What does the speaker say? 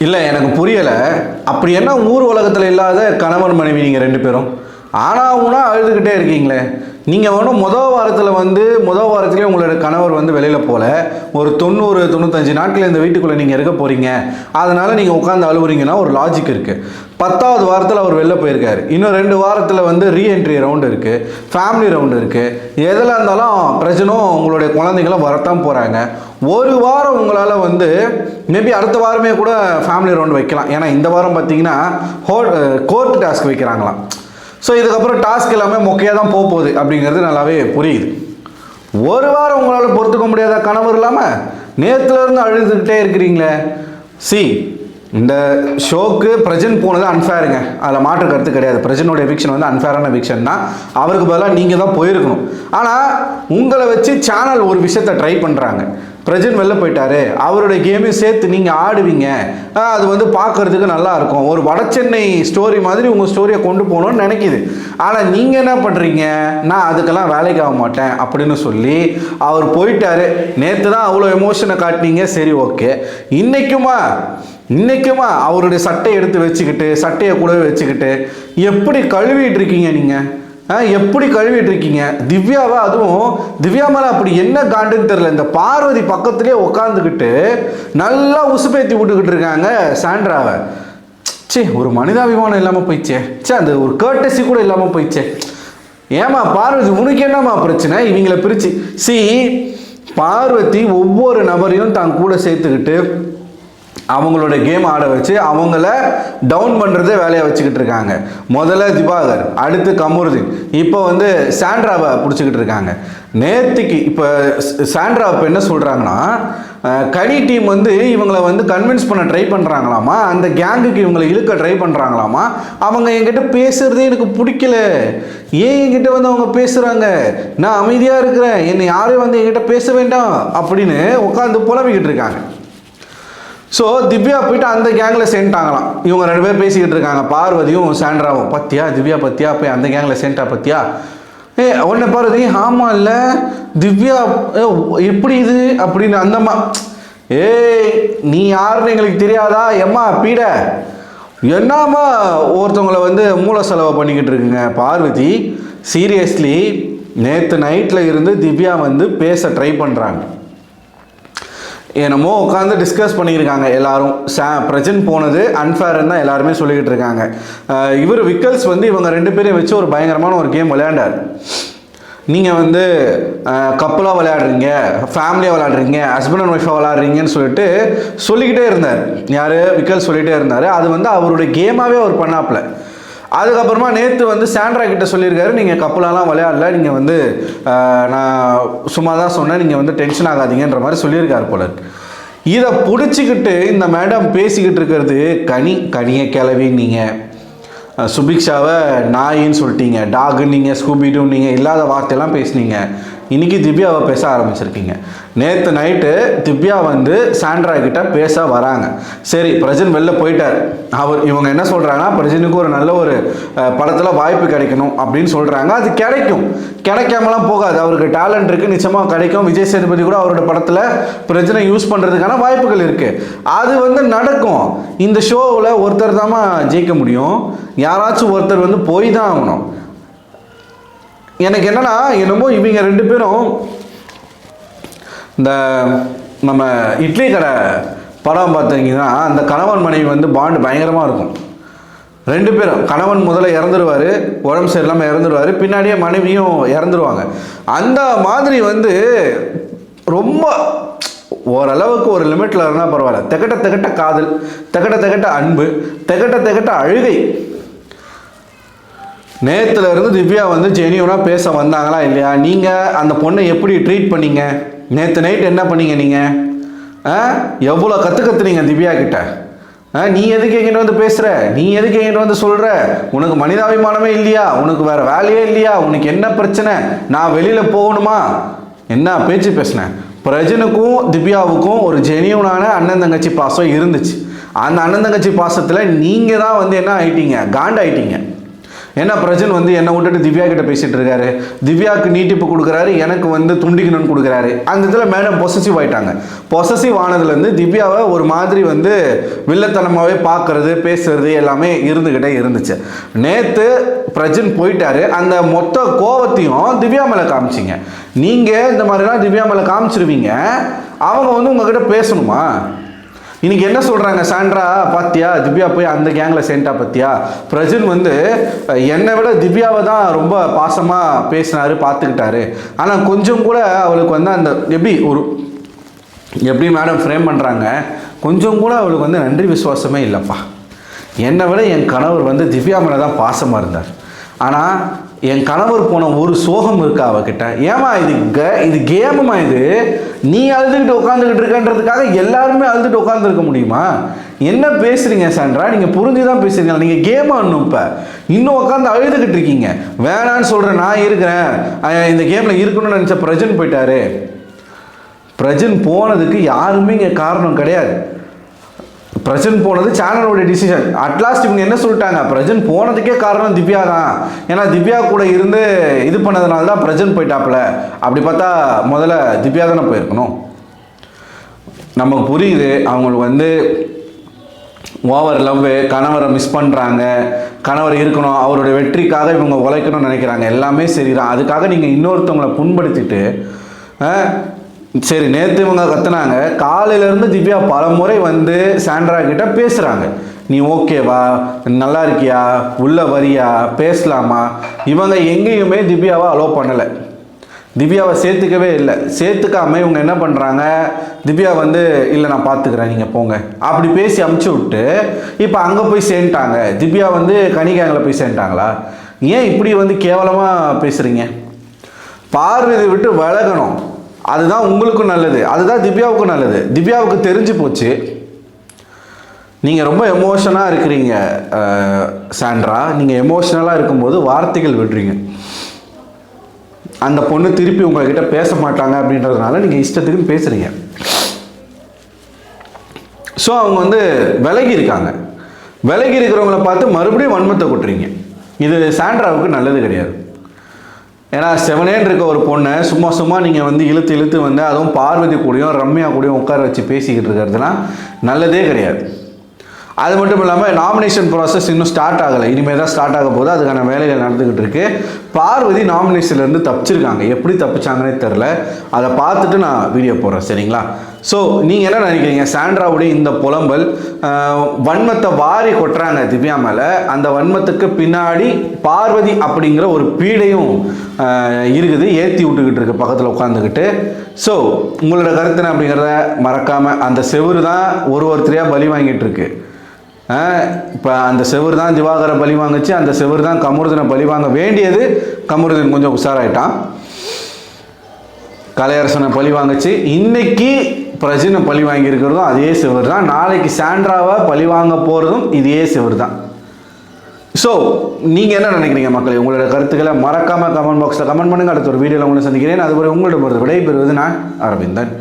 இல்லை எனக்கு புரியலை. அப்படி என்ன ஊர் உலகத்தில் இல்லாத கணவன் மனைவி நீங்கள் ரெண்டு பேரும் ஆனாவுனா அழுதுகிட்டே இருக்கீங்களே. நீங்கள் ஒன்றும் முதல் வாரத்துலேயே உங்களோட கணவர் வந்து வெளியில் போகல. ஒரு 90-95 நாட்கள் இந்த வீட்டுக்குள்ளே நீங்கள் இருக்க போகிறீங்க, அதனால் நீங்கள் உட்காந்து அழுவுறீங்கன்னா ஒரு லாஜிக் இருக்குது. 10வது வாரத்தில் அவர் வெளில போயிருக்காரு. இன்னும் 2 வாரத்தில் வந்து ரீஎன்ட்ரி ரவுண்டு இருக்குது, ஃபேமிலி ரவுண்டு இருக்குது. எதில் இருந்தாலும் பிரச்சனும் உங்களுடைய குழந்தைங்களும் வரத்தான் போகிறாங்க. ஒரு வாரம் உங்களால் வந்து மேபி அடுத்த வாரமே கூட ஃபேமிலி ரவுண்டு வைக்கலாம். ஏன்னா இந்த வாரம் பார்த்தீங்கன்னா கோர்ட் டாஸ்க் வைக்கிறாங்களாம். ஸோ இதுக்கப்புறம் டாஸ்க் எல்லாமே மொக்கையாக தான் போகுது அப்படிங்கிறது நல்லாவே புரியுது. ஒரு வாரம் உங்களால் பொறுத்துக்க முடியாத கணவர் இல்லாமல் நேற்றுலேருந்து அழுதுகிட்டே இருக்கிறீங்களே. இந்த ஷோக்கு பிரஜன் போனது அன்ஃபேருங்க, அதில் மாற்று கருத்து கிடையாது. பிரஜனோட எவிக்ஷன் வந்து அன்ஃபேரான எவிக்ஷன் தான். அவருக்கு பதிலாக நீங்கள் தான் போயிருக்கணும். ஆனால் உங்களை வச்சு சேனல் ஒரு விஷயத்தை ட்ரை பண்ணுறாங்க. பிரஜன் வெளில போயிட்டாரு, அவருடைய கேமையும் சேர்த்து நீங்கள் ஆடுவீங்க, அது வந்து பார்க்குறதுக்கு நல்லாயிருக்கும், ஒரு வடச்சென்னை ஸ்டோரி மாதிரி உங்கள் ஸ்டோரியை கொண்டு போகணும்னு நினைக்கிது. ஆனால் நீங்கள் என்ன பண்ணுறீங்க, நான் அதுக்கெல்லாம் வேலைக்கு ஆக மாட்டேன் அப்படின்னு சொல்லி அவர் போயிட்டாரு. நேற்று தான் அவ்வளோ எமோஷனை காட்டினீங்க, சரி ஓகே. இன்னைக்குமா அவருடைய சட்டையை எடுத்து வச்சுக்கிட்டு, சட்டையை கூடவே வச்சுக்கிட்டு எப்படி கழுவிட்டு இருக்கீங்க நீங்கள்? எப்படி கழுவிட்டு இருக்கீங்க திவ்யாவை? அதுவும் திவ்யா மேலே அப்படி என்ன காண்டுன்னு தெரியல. இந்த பார்வதி பக்கத்துலேயே உட்காந்துக்கிட்டு நல்லா உசுப்பேத்தி விட்டுக்கிட்டு இருக்காங்க சாண்ட்ராவை. ஒரு மனிதாபிமானம் இல்லாமல் போயிடுச்சே. அந்த ஒரு கர்டசி கூட இல்லாமல் போயிடுச்சே. ஏமா பார்வதி, உனக்கு என்னம்மா பிரச்சனை? இவங்களை பிரித்து பார்வதி ஒவ்வொரு நபரையும் தான் கூட சேர்த்துக்கிட்டு அவங்களோட கேம் ஆட வச்சு அவங்கள டவுன் பண்ணுறதே வேலையை வச்சுக்கிட்டு இருக்காங்க. முதல்ல திவாகர், அடுத்து கமருதீன், இப்போ வந்து சாண்ட்ராவை பிடிச்சிக்கிட்டு இருக்காங்க. நேற்றுக்கு இப்போ சாண்ட்ரா இப்போ என்ன சொல்கிறாங்கன்னா, கனி டீம் வந்து இவங்களை வந்து கன்வின்ஸ் பண்ண ட்ரை பண்ணுறாங்களாமா, அந்த கேங்குக்கு இவங்களை இழுக்க ட்ரை பண்ணுறாங்களாமா. அவங்க என்கிட்ட பேசுகிறதே எனக்கு பிடிக்கல, ஏன் என்கிட்ட வந்து அவங்க பேசுகிறாங்க, நான் அமைதியாக இருக்கிறேன், என்னை யாரும் வந்து என்கிட்ட பேச வேண்டாம் அப்படின்னு உட்காந்து புலம்பிக்கிட்டு இருக்காங்க. ஸோ திவ்யா போயிட்டு அந்த கேங்கில் சேர்ந்துட்டாங்களாம். இவங்க 2 பேர் பேசிக்கிட்டு இருக்காங்க, பார்வதியும் சாண்ட்ராவும். பத்தியா திவ்யா, பத்தியா போய் அந்த கேங்கில் சேர்ந்துட்டா பத்தியா? உடனே பார்வதி, ஆமாம் இல்லை திவ்யா எப்படி இது அப்படின்னு அந்தம்மா, நீ யாருன்னு எங்களுக்கு தெரியாதா எம்மா பீட, என்னம்மா ஒருத்தவங்களை வந்து மூல செலவு பண்ணிக்கிட்டு இருக்குங்க. பார்வதி சீரியஸ்லி நேற்று நைட்டில் இருந்து திவ்யா வந்து பேச ட்ரை பண்ணுறாங்க. என்னமோ உட்காந்து டிஸ்கஸ் பண்ணியிருக்காங்க எல்லாரும். பிரஜன் போனது அன்ஃபேர்ன்னு தான் எல்லாருமே சொல்லிக்கிட்டு இருக்காங்க. இவர் விக்கல்ஸ் வந்து இவங்க 2 பேரையும் வச்சு ஒரு பயங்கரமான ஒரு கேம் விளையாண்டார். நீங்கள் வந்து கப்பலாக விளையாடுறீங்க, ஃபேமிலியாக விளையாடுறீங்க, ஹஸ்பண்ட் அண்ட் ஒய்ஃபாக விளையாடுறீங்கன்னு சொல்லிக்கிட்டே இருந்தார். யார்? விக்கல்ஸ் சொல்லிகிட்டே இருந்தார். அது வந்து அவருடைய கேமாகவே அவர் பண்ணாப்புல. அதுக்கப்புறமா நேற்று வந்து சாண்ட்ரா கிட்ட சொல்லியிருக்காரு, நீங்கள் கப்பலாலாம் விளையாடல, நீங்கள் வந்து நான் சும்மா தான் சொன்னேன், நீங்கள் வந்து டென்ஷன் ஆகாதீங்கன்ற மாதிரி சொல்லியிருக்காரு போல. இதை பிடிச்சிக்கிட்டு இந்த மேடம் பேசிக்கிட்டு இருக்கிறது, கனியை கிளவி, நீங்கள் சுபிக்ஷாவை நாயின்னு சொல்லிட்டீங்க, டாகுன்னு நீங்கள், ஸ்கூபிடும் நீங்கள், இல்லாத வார்த்தையெல்லாம் பேசுனீங்க. இன்றைக்கி திவ்யாவை பேச ஆரம்பிச்சிருக்கீங்க. நேற்று நைட்டு திவ்யா வந்து சாண்ட்ரா கிட்ட பேச வராங்க. சரி, பிரஜன் வெளில போயிட்டார். இவங்க என்ன சொல்கிறாங்கன்னா, பிரஜனுக்கு ஒரு நல்ல ஒரு படத்தில் வாய்ப்பு கிடைக்கணும் அப்படின்னு சொல்கிறாங்க. அது கிடைக்காமலாம் போகாது. அவருக்கு டேலண்ட் இருக்குது, நிச்சயமாக கிடைக்கும். விஜய் சேதுபதி கூட அவரோட படத்தில் பிரஜனை யூஸ் பண்ணுறதுக்கான வாய்ப்புகள் இருக்குது. அது வந்து நடக்கும். இந்த ஷோவில் ஒருத்தர் தான் ஜெயிக்க முடியும், யாராச்சும் ஒருத்தர் வந்து போய் தான் ஆகணும். எனக்கு என்னன்னா, என்னமோ இவங்க 2 பேரும் இந்த நம்ம இட்லி கடை படம் பார்த்தீங்கன்னா, அந்த கணவன் மனைவி வந்து பாண்டு பயங்கரமாக இருக்கும். 2 பேரும், கணவன் முதல்ல இறந்துருவார், உடம்பு சரியில்லாமல் இறந்துருவார், பின்னாடியே மனைவியும் இறந்துருவாங்க. அந்த மாதிரி வந்து ரொம்ப ஓரளவுக்கு ஒரு லிமிட்டில் இருந்தால் பரவாயில்ல. திகட்ட காதல், திகட்ட அன்பு, திகட்ட அழுகை. நேற்றுல இருந்து திவ்யா வந்து ஜெனியூனாக பேச வந்தாங்களா இல்லையா? நீங்கள் அந்த பொண்ணை எப்படி ட்ரீட் பண்ணீங்க? நேற்று நைட் என்ன பண்ணீங்க? நீங்கள் எவ்வளோ கற்றுனீங்க திவ்யா கிட்ட? நீ எதுக்கு எங்கிட்ட வந்து பேசுகிற, நீ எதுக்கு எங்கிட்ட வந்து சொல்கிற, உனக்கு மனிதாபிமானமே இல்லையா, உனக்கு வேறு வேலையே இல்லையா, உனக்கு என்ன பிரச்சனை, நான் வெளியில் போகணுமா, என்ன பேச்சு பேசினேன்? பிரஜனுக்கும் திவ்யாவுக்கும் ஒரு ஜெனியூனான அண்ணன் தங்கச்சி பாசம் இருந்துச்சு. அந்த அண்ணன் தங்கச்சி பாசத்தில் நீங்கள் தான் வந்து என்ன ஆயிட்டீங்க, காண்டாயிட்டீங்க. ஏன்னா பிரஜன் வந்து என்னை விட்டுட்டு திவ்யா கிட்ட பேசிட்டு இருக்காரு, திவ்யாவுக்கு நீட்டிப்பு கொடுக்குறாரு, எனக்கு வந்து துண்டிக்கணும்னு கொடுக்குறாரு. அந்த இதில் மேடம் பொசசிவ் ஆயிட்டாங்க. பொசசிவ் ஆனதுலேருந்து திவ்யாவை ஒரு மாதிரி வந்து வில்லத்தனமாகவே பார்க்கறது பேசுறது எல்லாமே இருந்துக்கிட்டே இருந்துச்சு. நேற்று பிரஜன் போயிட்டாரு, அந்த மொத்த கோவத்தையும் திவ்யா மேலே காமிச்சிங்க. நீங்கள் இந்த மாதிரிலாம் திவ்யா மேலே காமிச்சிருவீங்க, அவங்க வந்து உங்ககிட்ட பேசணுமா? இன்னைக்கு என்ன சொல்கிறாங்க, சாண்ட்ரா பாத்தியா திவ்யா போய் அந்த கேங்கில் சேர்ந்தா பத்தியா, பிரஜன் வந்து என்னை விட திவ்யாவை தான் ரொம்ப பாசமாக பேசினாரு பார்த்துக்கிட்டாரு, ஆனால் கொஞ்சம் கூட அவளுக்கு வந்து அந்த எப்படி மேடம் ஃப்ரேம் பண்ணுறாங்க, கொஞ்சம் கூட அவளுக்கு வந்து நன்றி விசுவாசமே இல்லைப்பா. என்னை விட என் கணவர் வந்து திவ்யா மேலே தான் பாசமாக இருந்தார், ஆனால் என் கணவர் போன ஒரு சோகம் இருக்கா அவகிட்ட. ஏமா இது கேமுமா? இது நீ அழுதுகிட்டு உட்காந்துக்கிட்டு இருக்கன்றதுக்காக எல்லாருமே அழுதுட்டு உட்காந்துருக்க முடியுமா? என்ன பேசுறீங்க சாண்ட்ரா? நீங்கள் புரிஞ்சுதான் பேசுறீங்க. நீங்கள் கேம் ஆடணும். இப்போ இன்னும் உட்காந்து அழுதுகிட்டு இருக்கீங்க. வேணான்னு சொல்கிறேன், நான் இருக்கிறேன், இந்த கேமில் இருக்கணும்னு நினச்ச பிரஜன் போயிட்டாரு. பிரஜன் போனதுக்கு யாருமே இங்கே காரணம் கிடையாது. பிரஜன் போனது சேனலோட டிசிஷன். அட்லாஸ்ட் இவங்க என்ன சொல்லிட்டாங்க, பிரஜன் போனதுக்கே காரணம் திவ்யா தான். ஏன்னா திவ்யா கூட இருந்து இது பண்ணதுனால தான் பிரஜன் போயிட்டாப்புல. அப்படி பார்த்தா முதல்ல திவ்யா தானே போயிருக்கணும். நமக்கு புரியுது அவங்களுக்கு வந்து ஓவர் லவ், கணவரை மிஸ் பண்ணுறாங்க, கணவர் இருக்கணும், அவருடைய வெற்றிக்காக இவங்க உழைக்கணும்னு நினைக்கிறாங்க, எல்லாமே சரிதான். அதுக்காக நீங்கள் இன்னொருத்தவங்களை புண்படுத்திட்டு சரி. நேற்று இவங்க கத்துனாங்க, காலையிலேருந்து திவ்யா பல முறை வந்து சாண்ட்ரா கிட்ட பேசுகிறாங்க, நீ ஓகேவா, நல்லா இருக்கியா, உள்ள வரியா, பேசலாமா. இவங்க எங்கேயுமே திவ்யாவை அலோவ் பண்ணலை, திவ்யாவை சேர்த்துக்கவே இல்லை. சேர்த்துக்காம இவங்க என்ன பண்ணுறாங்க, திவ்யா வந்து இல்லை நான் பார்த்துக்கிறேன் நீங்கள் போங்க அப்படி பேசி அமுச்சு விட்டு இப்போ அங்கே போய் சேர்ந்துட்டாங்க. திவ்யா வந்து கனிகாங்கில் போய் சேர்ந்துட்டாங்களா? ஏன் இப்படி வந்து கேவலமாக பேசுகிறீங்க? பார்வதி விட்டு விலகணும், அதுதான் உங்களுக்கும் நல்லது, அதுதான் திவ்யாவுக்கும் நல்லது. திவ்யாவுக்கு தெரிஞ்சு போச்சு நீங்கள் ரொம்ப எமோஷனாக இருக்கிறீங்க சாண்ட்ரா. நீங்கள் எமோஷனலாக இருக்கும்போது வார்த்தைகள் விடுறீங்க. அந்த பொண்ணு திருப்பி உங்ககிட்ட பேச மாட்டாங்க அப்படின்றதுனால நீங்கள் இஷ்டத்துக்குன்னு பேசுகிறீங்க. ஸோ அவங்க வந்து விலகி இருக்காங்க. விலகி இருக்கிறவங்கள பார்த்து மறுபடியும் வன்மத்தை கொட்டுறீங்க. இது சாண்ட்ராவுக்கு நல்லது கிடையாது. ஏன்னா செவனேன்னு இருக்க ஒரு பொண்ணை சும்மா நீங்கள் வந்து இழுத்து வந்து அதுவும் பார்வதி கூடயும் ரம்யா கூடயும் உட்கார வச்சு பேசிக்கிட்டு இருக்கிறதுலாம் நல்லதே கிடையாது. அது மட்டும் இல்லாமல் நாமினேஷன் ப்ராசஸ் இன்னும் ஸ்டார்ட் ஆகலை, இனிமேல் தான் ஸ்டார்ட் ஆக போது, அதுக்கான வேலைகள் நடந்துக்கிட்டு இருக்கு. பார்வதி நாமினேஷன்லேருந்து தப்பிச்சிருக்காங்க, எப்படி தப்பிச்சாங்கன்னே தெரில. அதை பார்த்துட்டு நான் வீடியோ போடுறேன், சரிங்களா? ஸோ நீங்கள் என்ன நினைக்கிறீங்க, சாண்ட்ராவுடைய இந்த புலம்பல் வன்மத்தை வாரி கொட்டுறாங்க திவ்யா மேலே, அந்த வன்மத்துக்கு பின்னாடி பார்வதி அப்படிங்கிற ஒரு பீடையும் இருக்குது, ஏற்றி விட்டுக்கிட்டு இருக்கு பக்கத்தில் உட்காந்துக்கிட்டு. ஸோ உங்களோட கருத்து அப்படிங்கிறத மறக்காமல், அந்த செவுரு தான் ஒருத்தரையாக பலி வாங்கிட்டு இருக்கு. இப்போ அந்த செவுரு தான் திவாகரை பலி வாங்குச்சு, அந்த செவுரு தான் கமருதனை பலி வாங்க வேண்டியது. கமருதன் கொஞ்சம் உஷாராயிட்டான், கலையரசனை பழி வாங்குச்சு. இன்னைக்கு பிரஜனை பழி வாங்கியிருக்கிறதும் அதே செவர் தான், நாளைக்கு சாண்ட்ராவை பழி வாங்க போகிறதும் இதே செவர் தான். ஸோ நீங்கள் என்ன நினைக்கிறீங்க மக்களே? உங்களோட கருத்துக்களை மறக்காமல் கமெண்ட் பாக்ஸில் கமெண்ட் பண்ணுங்கள். அடுத்த ஒரு வீடியோவில் உங்களை சந்திக்கிறேன். அதுபோல் உங்களிடம் விடைபெறுவது நான் அரவிந்தன்.